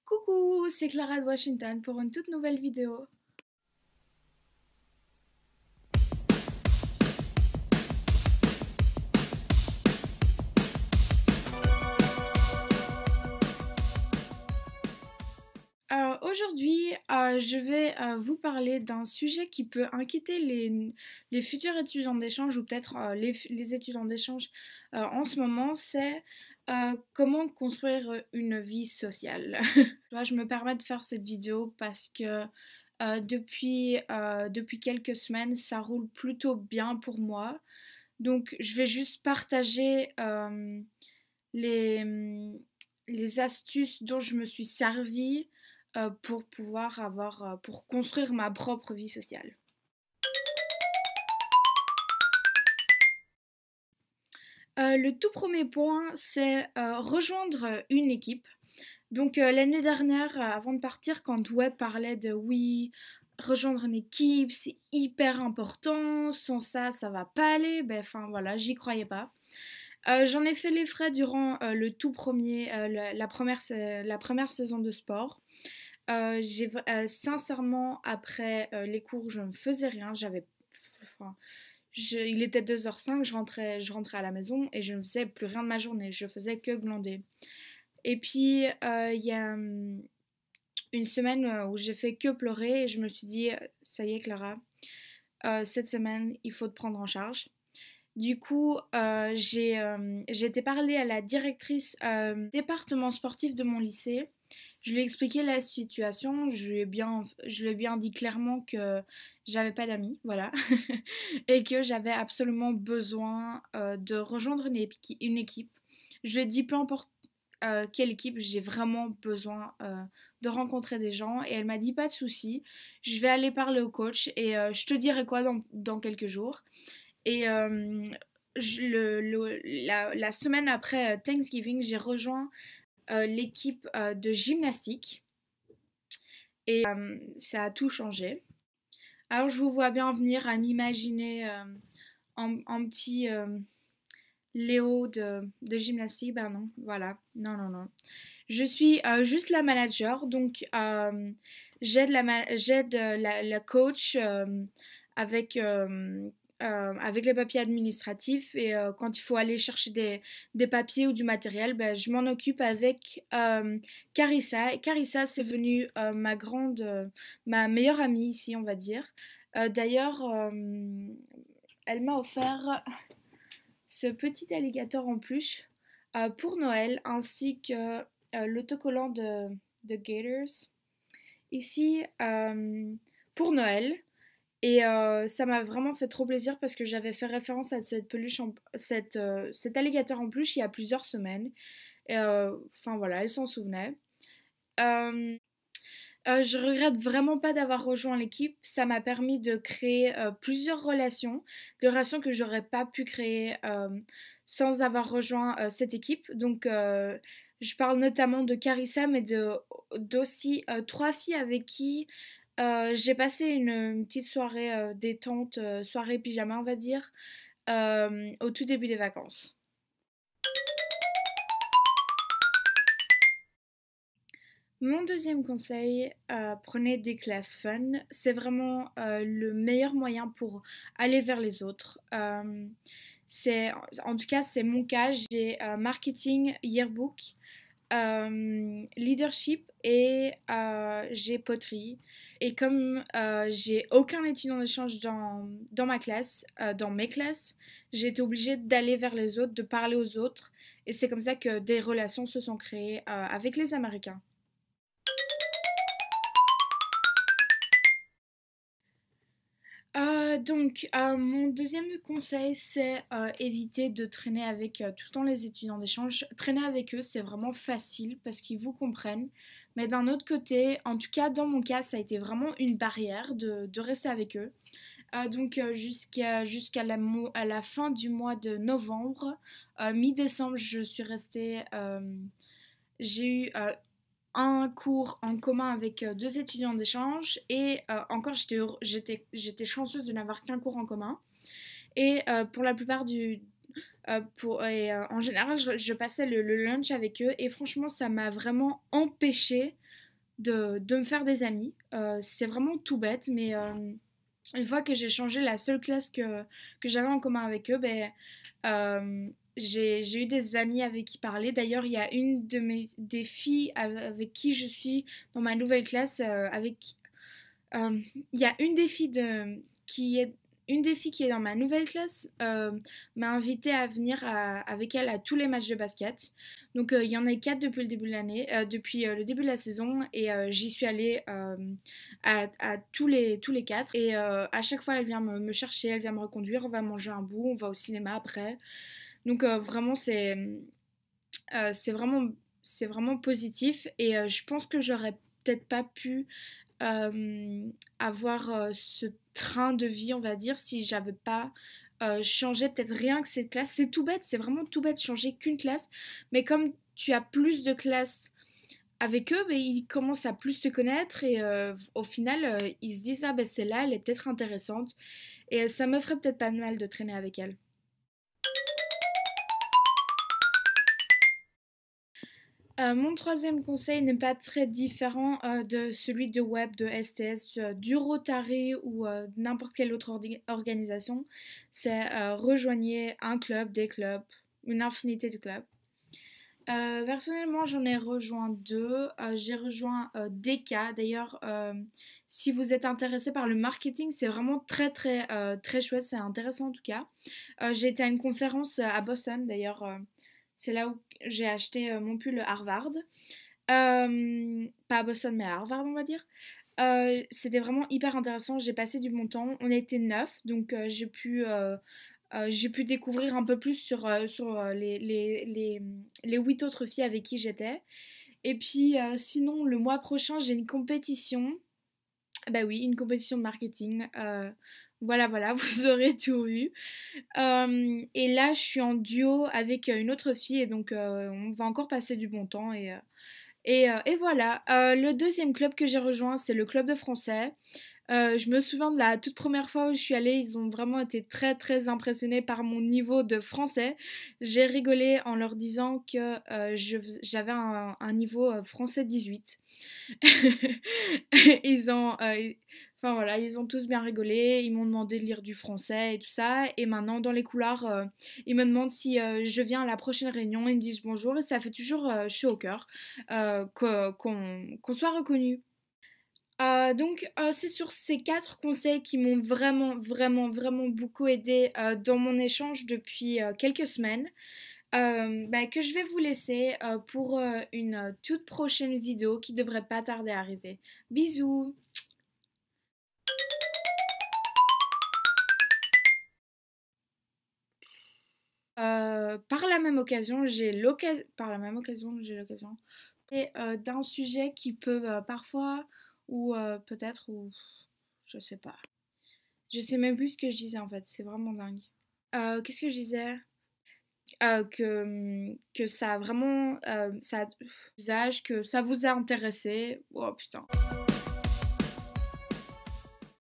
Coucou, c'est Clara de Washington pour une toute nouvelle vidéo. Aujourd'hui, je vais vous parler d'un sujet qui peut inquiéter les futurs étudiants d'échange ou peut-être les étudiants d'échange en ce moment, c'est comment construire une vie sociale. Je me permets de faire cette vidéo parce que depuis quelques semaines, ça roule plutôt bien pour moi. Donc, je vais juste partager les, les astuces dont je me suis servie pour pouvoir pour construire ma propre vie sociale. Le tout premier point, c'est rejoindre une équipe. Donc l'année dernière, avant de partir, quand Web parlait de oui, rejoindre une équipe, c'est hyper important, sans ça, ça va pas aller, ben enfin voilà, j'y croyais pas. J'en ai fait les frais durant le tout premier, la première saison de sport. Sincèrement, après les cours, je ne faisais rien. Enfin, il était 2h05, je rentrais à la maison et je ne faisais plus rien de ma journée. Je faisais que glander. Et puis, il y a une semaine où j'ai fait que pleurer et je me suis dit, ça y est, Clara, cette semaine, il faut te prendre en charge. Du coup, j'ai été parler à la directrice département sportif de mon lycée. Je lui ai expliqué la situation, je lui ai bien dit clairement que j'avais pas d'amis, voilà, et que j'avais absolument besoin de rejoindre une équipe. Je lui ai dit peu importe quelle équipe, j'ai vraiment besoin de rencontrer des gens, et elle m'a dit pas de souci, je vais aller parler au coach et je te dirai quoi dans quelques jours. Et la semaine après Thanksgiving, j'ai rejoint l'équipe de gymnastique et ça a tout changé. Alors je vous vois bien venir à m'imaginer en petit Léo de gymnastique. Ben non, voilà, non, non, non. Je suis juste la manager, donc j'aide la coach avec, avec les papiers administratifs et quand il faut aller chercher des papiers ou du matériel, ben, je m'en occupe avec Carissa. Et Carissa, c'est devenu ma meilleure amie ici, on va dire. D'ailleurs, elle m'a offert ce petit alligator en peluche pour Noël, ainsi que l'autocollant de Gators ici pour Noël. Et ça m'a vraiment fait trop plaisir parce que j'avais fait référence à cette peluche, cet alligator en peluche il y a plusieurs semaines. Et enfin voilà, elle s'en souvenait. Euh, je regrette vraiment pas d'avoir rejoint l'équipe. Ça m'a permis de créer plusieurs relations, des relations que j'aurais pas pu créer sans avoir rejoint cette équipe. Donc, je parle notamment de Carissa, mais d'aussi trois filles avec qui j'ai passé une petite soirée détente, soirée pyjama, on va dire, au tout début des vacances. Mon deuxième conseil, prenez des classes fun. C'est vraiment le meilleur moyen pour aller vers les autres. En tout cas, c'est mon cas. J'ai marketing, yearbook, leadership et j'ai poterie. Et comme j'ai aucun étudiant d'échange dans ma classe, dans mes classes, j'ai été obligée d'aller vers les autres, de parler aux autres. Et c'est comme ça que des relations se sont créées avec les Américains. Mon deuxième conseil, c'est éviter de traîner avec tout le temps les étudiants d'échange. Traîner avec eux, c'est vraiment facile parce qu'ils vous comprennent. Mais d'un autre côté, en tout cas dans mon cas, ça a été vraiment une barrière de rester avec eux. À la fin du mois de novembre, mi-décembre, je suis restée. J'ai eu un cours en commun avec deux étudiants d'échange et encore j'étais chanceuse de n'avoir qu'un cours en commun et pour la plupart en général je passais le lunch avec eux et franchement ça m'a vraiment empêchée de me faire des amis. C'est vraiment tout bête, mais une fois que j'ai changé la seule classe que j'avais en commun avec eux, j'ai eu des amis avec qui parler. D'ailleurs, il y a des filles avec qui je suis dans ma nouvelle classe, il y a une des filles qui est dans ma nouvelle classe m'a invité à venir avec elle à tous les matchs de basket. Donc il y en a quatre depuis le début de l'année, depuis le début de la saison, et j'y suis allée à tous les quatre. Et à chaque fois, elle vient me chercher, elle vient me reconduire, on va manger un bout, on va au cinéma après. Donc vraiment, euh, c'est vraiment, c'est vraiment positif. Et je pense que j'aurais peut-être pas pu avoir ce train de vie, on va dire, si j'avais pas changé peut-être rien que cette classe. C'est tout bête, c'est vraiment tout bête, changer qu'une classe. Mais comme tu as plus de classes avec eux, ils commencent à plus te connaître et au final, ils se disent, ah ben celle-là, elle est peut-être intéressante. Et ça me ferait peut-être pas de mal de traîner avec elle. Mon troisième conseil n'est pas très différent de celui de Web, de STS, du Rotary ou n'importe quelle autre organisation. C'est rejoignez un club, des clubs, une infinité de clubs. Personnellement, j'en ai rejoint deux. J'ai rejoint DK. D'ailleurs, si vous êtes intéressé par le marketing, c'est vraiment très très très chouette. C'est intéressant en tout cas. J'ai été à une conférence à Boston. D'ailleurs, c'est là où j'ai acheté mon pull Harvard. Pas à Boston, mais à Harvard, on va dire. C'était vraiment hyper intéressant. J'ai passé du bon temps. On était 9, donc j'ai pu découvrir un peu plus sur les 8 autres filles avec qui j'étais. Et puis sinon, le mois prochain, j'ai une compétition. Bah oui, une compétition de marketing. Voilà, voilà, vous aurez tout vu. Et là, je suis en duo avec une autre fille et donc on va encore passer du bon temps et voilà. Le deuxième club que j'ai rejoint, c'est le club de français. Je me souviens de la toute première fois où je suis allée, ils ont vraiment été très très impressionnés par mon niveau de français. J'ai rigolé en leur disant que j'avais un niveau français 18. Ils ont, enfin voilà, ils ont tous bien rigolé, ils m'ont demandé de lire du français et tout ça. Et maintenant, dans les couloirs, ils me demandent si je viens à la prochaine réunion, ils me disent bonjour et ça fait toujours chaud au cœur qu'on soit reconnu. Donc, c'est sur ces quatre conseils qui m'ont vraiment, vraiment, vraiment beaucoup aidé dans mon échange depuis quelques semaines que je vais vous laisser pour une toute prochaine vidéo qui devrait pas tarder à arriver. Bisous! Par la même occasion, j'ai l'occasion et d'un sujet qui peut parfois ou peut-être ou je sais pas. Je sais même plus ce que je disais en fait, c'est vraiment dingue. Qu'est-ce que je disais? Que ça a vraiment ça a usage, que ça vous a intéressé. Oh putain.